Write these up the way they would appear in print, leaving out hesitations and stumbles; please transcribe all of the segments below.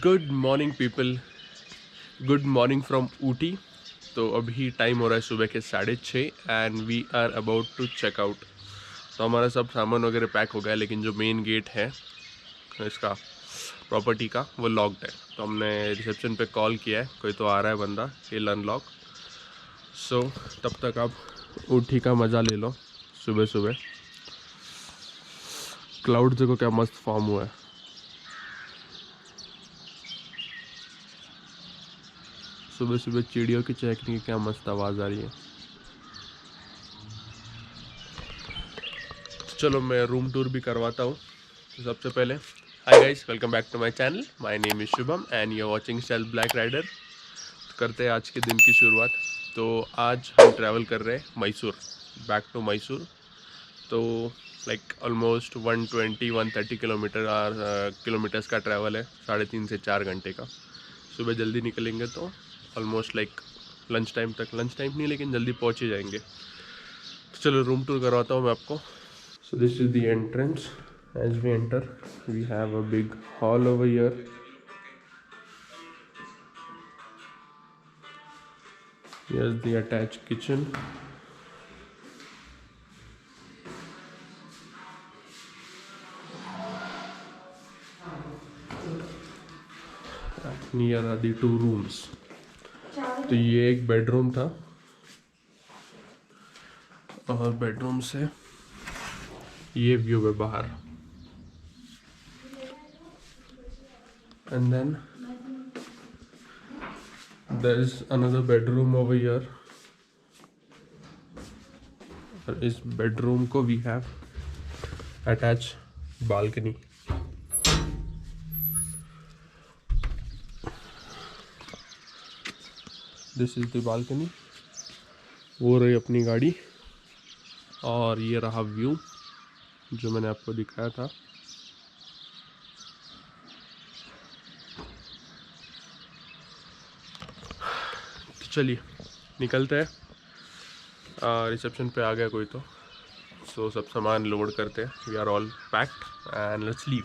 Good morning people, good morning from Ooty. तो अभी time हो रहा है सुबह के 6:30 and we are about to check out. तो हमारा सब सामान वगैरह पैक हो गया, लेकिन जो मेन गेट है इसका प्रॉपर्टी का वो लॉक्ड है। तो हमने रिसेप्शन पे कॉल किया है, कोई तो आ रहा है बंदा, हिल अनलॉक। सो तब तक आप ऊटी का मज़ा ले लो। सुबह सुबह क्लाउड देखो क्या मस्त फॉर्म हुआ है। सुबह सुबह चिड़ियों की चहकने की क्या मस्त आवाज़ आ रही है। तो चलो मैं रूम टूर भी करवाता हूँ। तो सबसे पहले hi guys, welcome back to my channel. My name is Shubham and you are watching style black rider. तो करते हैं आज के दिन की शुरुआत। तो आज हम ट्रैवल कर रहे हैं मैसूर, बैक टू मैसूर। तो लाइक ऑलमोस्ट 120-130 किलोमीटर्स का ट्रैवल है, 3.5 से 4 घंटे का। सुबह जल्दी निकलेंगे तो ऑलमोस्ट लाइक लंच टाइम नहीं लेकिन जल्दी पहुंच ही जाएंगे। तो चलो रूम टूर करवाता हूँ मैं आपको। So this is the entrance. As we enter we have a big hall over here. Here's the attached kitchen. Here are the 2 rooms. तो ये एक बेडरूम था और बेडरूम से ये व्यू है बाहर। And then there is another bedroom over here. और इस बेडरूम को we have attached balcony. This is the balcony. वो रही अपनी गाड़ी और ये रहा व्यू जो मैंने आपको दिखाया था। तो चलिए निकलते हैं। रिसेप्शन पे आ गया कोई तो। सो सब सामान लोड करते हैं। We are all packed and let's leave.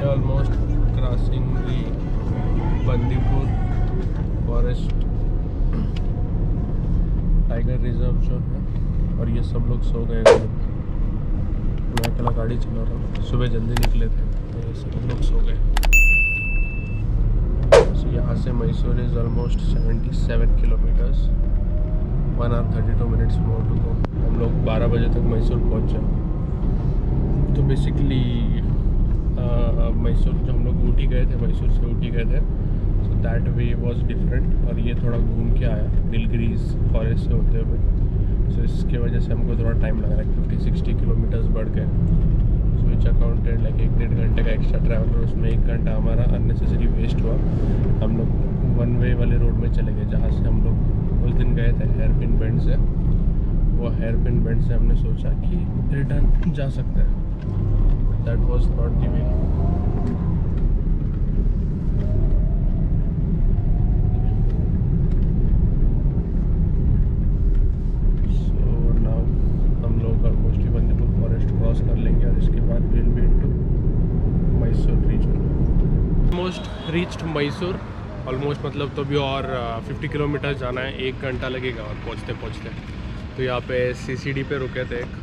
Almost crossing the Bandipur forest tiger reserve जो है। और ये सब लोग सो गए थे, मैं अकेला गाड़ी चला रहा हूँ। सुबह जल्दी निकले थे तो ये सब लोग सो गए। तो यहाँ से Mysore is almost 77 kilometres, 1 hour 32 minutes more to go. हम लोग 12 बजे तक मैसूर पहुँच जाएंगे। तो बेसिकली मैसूर जो हम लोग ऊटी गए थे, मैसूर से ऊटी गए थे, so that way was different. और ये थोड़ा घूम के आया नीलगिरीज फॉरेस्ट से होते हुए। सो इसके वजह से हमको थोड़ा टाइम लगा, लाइक 50-60 किलोमीटर्स बढ़ गए। सो विच अकाउंटेड लाइक 1-1.5 घंटे का एक्स्ट्रा ट्रैवल, और उसमें 1 घंटा हमारा अननेसेसरी वेस्ट हुआ। हम लोग 1 वे वाले रोड में चले गए, जहाँ से हम लोग उस दिन गए थे हेयरपिन बेंड से। वो हेयरपिन बेंड से हमने सोचा कि रिटर्न जा सकते हैं। That was not the way. So now हम लोग ऑलमोस्ट बंदीपुर फॉरेस्ट क्रॉस कर लेंगे और इसके बाद we'll be into Mysore region. Almost reached Mysore. Almost मतलब तो भी और 50 किलोमीटर जाना है, 1 घंटा लगेगा और पहुँचते। तो यहाँ पे CCD पे रुके थे एक।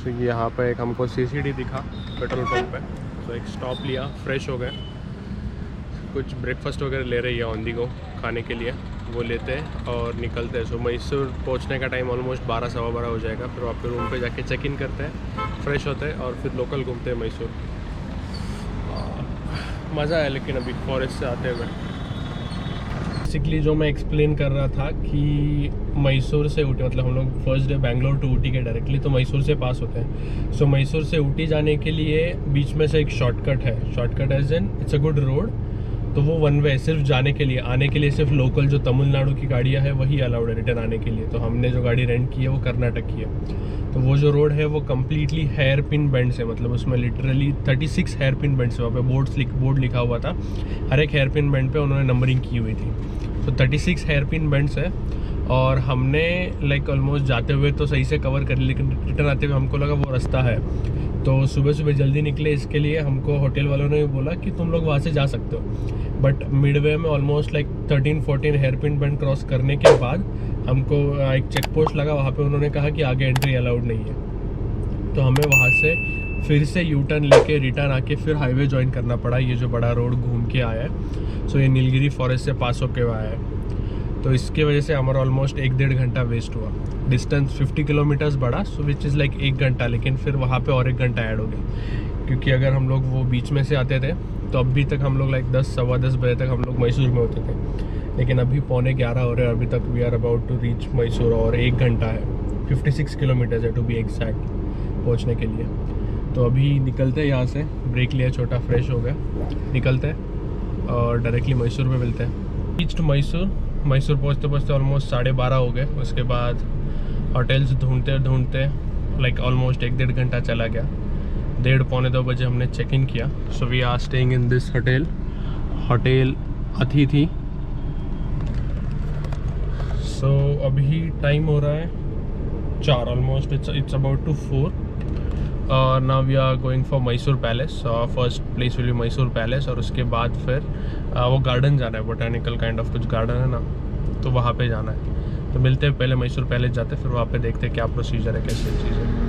तो यहाँ पे एक हमको CCD दिखा पेट्रोल पंप पे। तो एक स्टॉप लिया, फ्रेश हो गए, कुछ ब्रेकफास्ट वगैरह ले रही है ऑन दी गो खाने के लिए, वो लेते हैं और निकलते हैं। सो मैसूर पहुँचने का टाइम ऑलमोस्ट 12-12:15 हो जाएगा। फिर आपके रूम पे जाके चेक इन करते हैं, फ्रेश होते हैं और फिर लोकल घूमते हैं मैसूर। मज़ा है लेकिन अभी फॉरेस्ट से आते हुए। बेसिकली जो मैं एक्सप्लेन कर रहा था कि मैसूर से ऊटी, मतलब हम लोग first day Bangalore to Ooty के डायरेक्टली तो मैसूर से पास होते हैं। सो मैसूर से ऊटी जाने के लिए बीच में से एक शॉर्टकट है। Shortcut as in it's a good road तो वो वन वे सिर्फ जाने के लिए, आने के लिए सिर्फ लोकल जो तमिलनाडु की गाड़ियाँ हैं वही अलाउड है रिटर्न आने के लिए। तो हमने जो गाड़ी रेंट की है वो कर्नाटक की है। तो वो जो रोड है वो कम्प्लीटली हेयर पिन बेंड से, मतलब उसमें लिटरली 36 हेयर पिन बेंड से, वहाँ पे बोर्ड लिखा हुआ था, हर एक हेयर पिन बेंड पे उन्होंने नंबरिंग की हुई थी। तो 36 हेयर पिन बेंड्स है और हमने लाइक ऑलमोस्ट जाते हुए तो सही से कवर कर लिया, लेकिन रिटर्न आते हुए हमको लगा वो रास्ता है। तो सुबह सुबह जल्दी निकले, इसके लिए हमको होटल वालों ने बोला कि तुम लोग वहाँ से जा सकते हो। बट मिडवे में almost like 13-14 hairpin bend cross करने के बाद हमको एक चेक पोस्ट लगा, वहाँ पे उन्होंने कहा कि आगे एंट्री अलाउड नहीं है। तो हमें वहाँ से फिर से यू टर्न लेके रिटर्न आके फिर हाईवे ज्वाइन करना पड़ा। ये जो बड़ा रोड घूम के आया है, सो ये नीलगिरी फॉरेस्ट से पास होके आया है। तो इसके वजह से हमारा ऑलमोस्ट 1-1.5 घंटा वेस्ट हुआ। डिस्टेंस 50 किलोमीटर्स बढ़ा, सो विच इज़ लाइक 1 घंटा, लेकिन फिर वहाँ पे और 1 घंटा ऐड हो गया, क्योंकि अगर हम लोग वो बीच में से आते थे तो अभी तक हम लोग लाइक 10-10:15 बजे तक हम लोग मैसूर में होते थे, लेकिन अभी 11:45 हो रहे हैं, अभी तक we are about to reach Mysore और 1 घंटा है, 56 किलोमीटर्स है टू बी एग्जैक्ट पहुँचने के लिए। तो अभी निकलते हैं यहाँ से, ब्रेक लिया छोटा, फ्रेश हो गया, निकलते हैं और डायरेक्टली मैसूर में मिलते हैं। रीच्ड मैसूर पहुँचते पहुँचते ऑलमोस्ट 12:30 हो गए। उसके बाद होटल्स ढूंढते ढूंढते लाइक ऑलमोस्ट 1-1.5 घंटा चला गया। 1:30-2 बजे हमने चेक इन किया। So we are staying in this hotel Atithi. So अभी टाइम हो रहा है 4, almost it's about to 4। Now we are going for Mysore palace. First place will be Mysore palace, और उसके बाद फिर वो गार्डन जाना है, बोटानिकल काइंड ऑफ कुछ गार्डन है ना, तो वहाँ पे जाना है। तो मिलते हैं, पहले मैसूर पैलेस जाते हैं, फिर वहाँ पे देखते हैं क्या प्रोसीजर है, कैसी चीज़ है।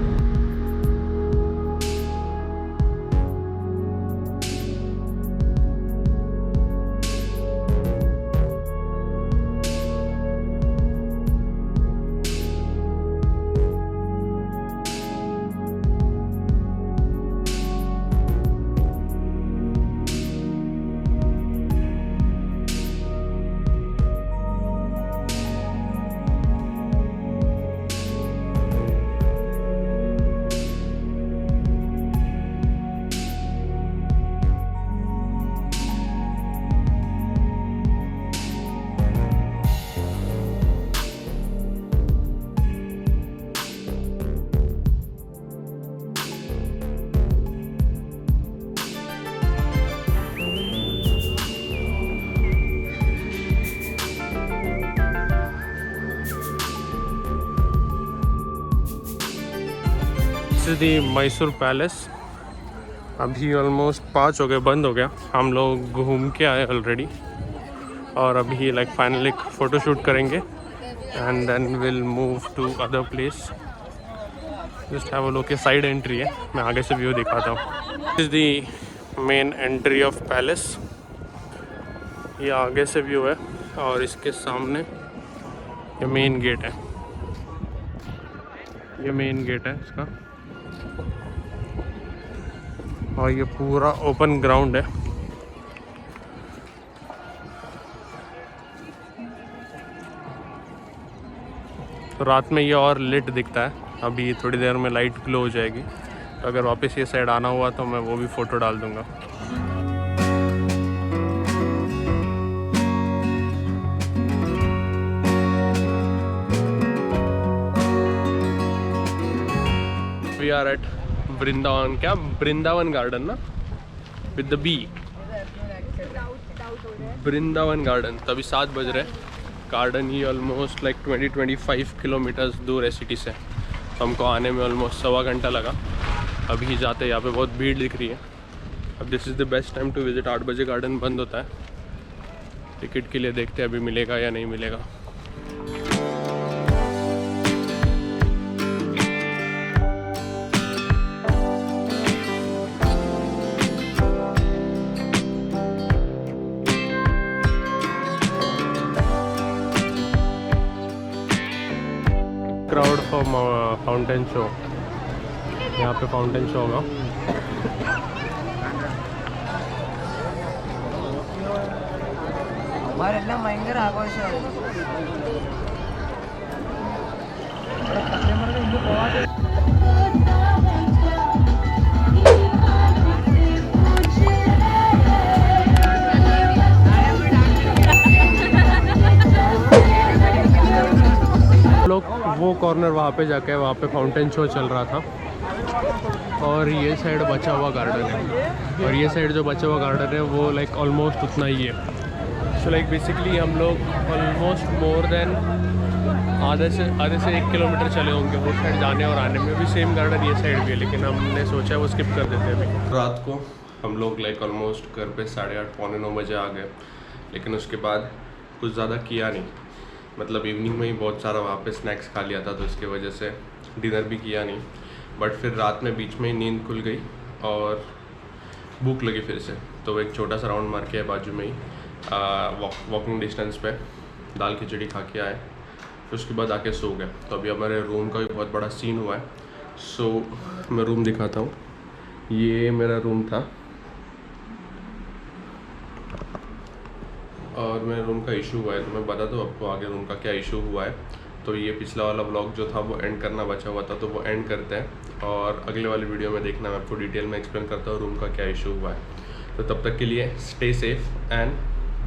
दी मैसूर पैलेस। अभी ऑलमोस्ट 5 हो गए, बंद हो गया। हम लोग घूम के आए ऑलरेडी, और अभी लाइक फाइनली फ़ोटो शूट करेंगे and then will move to other place. Just have a look. Side entry है, मैं आगे से व्यू दिखाता हूँ। This is the main entry of palace. ये आगे से व्यू है और इसके सामने ये मेन गेट है। ये मेन गेट है इसका, और ये पूरा ओपन ग्राउंड है। तो रात में ये और लिट दिखता है। अभी थोड़ी देर में लाइट ग्लो हो जाएगी, तो अगर वापस ये साइड आना हुआ तो मैं वो भी फ़ोटो डाल दूँगा। वी आर एट वृंदावन, क्या वृंदावन गार्डन ना, with the B, Vrindavan garden. तो अभी 7 बज रहे। गार्डन ही ऑलमोस्ट लाइक 20-25 किलोमीटर्स दूर है सिटी से, तो हमको आने में ऑलमोस्ट 1.25 घंटा लगा। अभी जाते, यहाँ पे बहुत भीड़ दिख रही है। अब this is the best time to visit. 8 बजे गार्डन बंद होता है। टिकट के लिए देखते हैं अभी मिलेगा या नहीं मिलेगा। Crowd for fountain show. यहाँ पे फाउंटेन शो होगा। ഭയങ്കര ആഘോഷമാണ്. वो कॉर्नर वहाँ पे जाके वहाँ पे फाउंटेन शो चल रहा था, और ये साइड बचा हुआ गार्डन है, और ये साइड जो बचा हुआ गार्डन है वो लाइक ऑलमोस्ट उतना ही है। सो लाइक बेसिकली हम लोग ऑलमोस्ट मोर देन आधे से 1 किलोमीटर चले होंगे वो साइड जाने और आने में। भी सेम गार्डन ये साइड भी है, लेकिन हमने सोचा वो स्किप कर देते हैं अभी। रात को हम लोग लाइक ऑलमोस्ट घर पे 8:30 पौने 9 बजे आ गए, लेकिन उसके बाद कुछ ज़्यादा किया नहीं। मतलब इवनिंग में ही बहुत सारा वहाँ पे स्नैक्स खा लिया था, तो इसकी वजह से डिनर भी किया नहीं। बट फिर रात में बीच में ही नींद खुल गई और भूख लगी फिर से, तो एक छोटा सा राउंड मार के बाजू में ही वॉकिंग डिस्टेंस पे दाल खिचड़ी खा के आए, फिर उसके बाद आके सो गए। तो अभी हमारे रूम का भी बहुत बड़ा सीन हुआ है। सो मैं रूम दिखाता हूँ, ये मेरा रूम था और मेरे रूम का इशू हुआ है, तो मैं बता दूँ आपको आगे रूम का क्या इशू हुआ है। तो ये पिछला वाला ब्लॉग जो था वो एंड करना बचा हुआ था, तो वो एंड करते हैं और अगले वाली वीडियो में देखना मैं आपको डिटेल में एक्सप्लेन करता हूँ रूम का क्या इशू हुआ है। तो तब तक के लिए stay safe and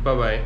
bye bye.